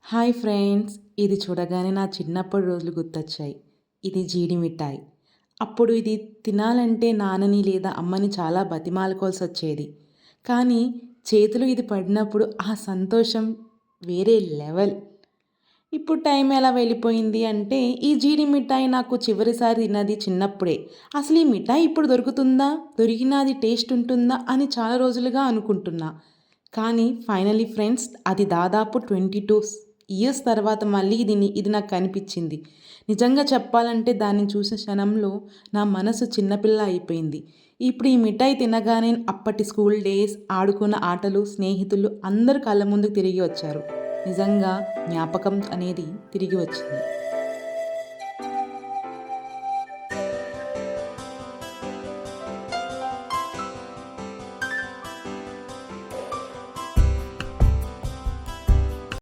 Hi friends, ఇది చూడగానే నా చిన్నప్పటి రోజులు గుర్తొచ్చాయి. ఇది జీడి మిఠాయి. అప్పుడు ఇది తినాలంటే నాన్నని లేదా అమ్మని చాలా బతిమాలుకోవాల్సొచ్చేది. కానీ చేతిలో ఇది పడినప్పుడు ఆ సంతోషం వేరే లెవెల్. ఇప్పుడు టైం ఎలా వెళ్ళిపోయింది అంటే, ఈ జీడి మిఠాయి నాకు చివరిసారి తిన్నది చిన్నప్పుడే. అసలు ఈ మిఠాయి ఇప్పుడు దొరుకుతుందా? దొరికినా అది టేస్ట్ ఉంటుందా? అని చాలా రోజులుగా అనుకుంటున్నా. కానీ ఫైనల్లీ ఫ్రెండ్స్, అది దాదాపు 22 ఇయర్స్ తర్వాత మళ్ళీ ఇది నాకు కనిపించింది. నిజంగా చెప్పాలంటే దాన్ని చూసిన క్షణంలో నా మనసు చిన్నపిల్ల అయిపోయింది. ఇప్పుడు ఈ మిఠాయి తినగానే అప్పటి స్కూల్ డేస్, ఆడుకున్న ఆటలు, స్నేహితులు అందరూ కళ్ళ ముందుకు తిరిగి వచ్చారు. నిజంగా జ్ఞాపకం అనేది తిరిగి వచ్చింది.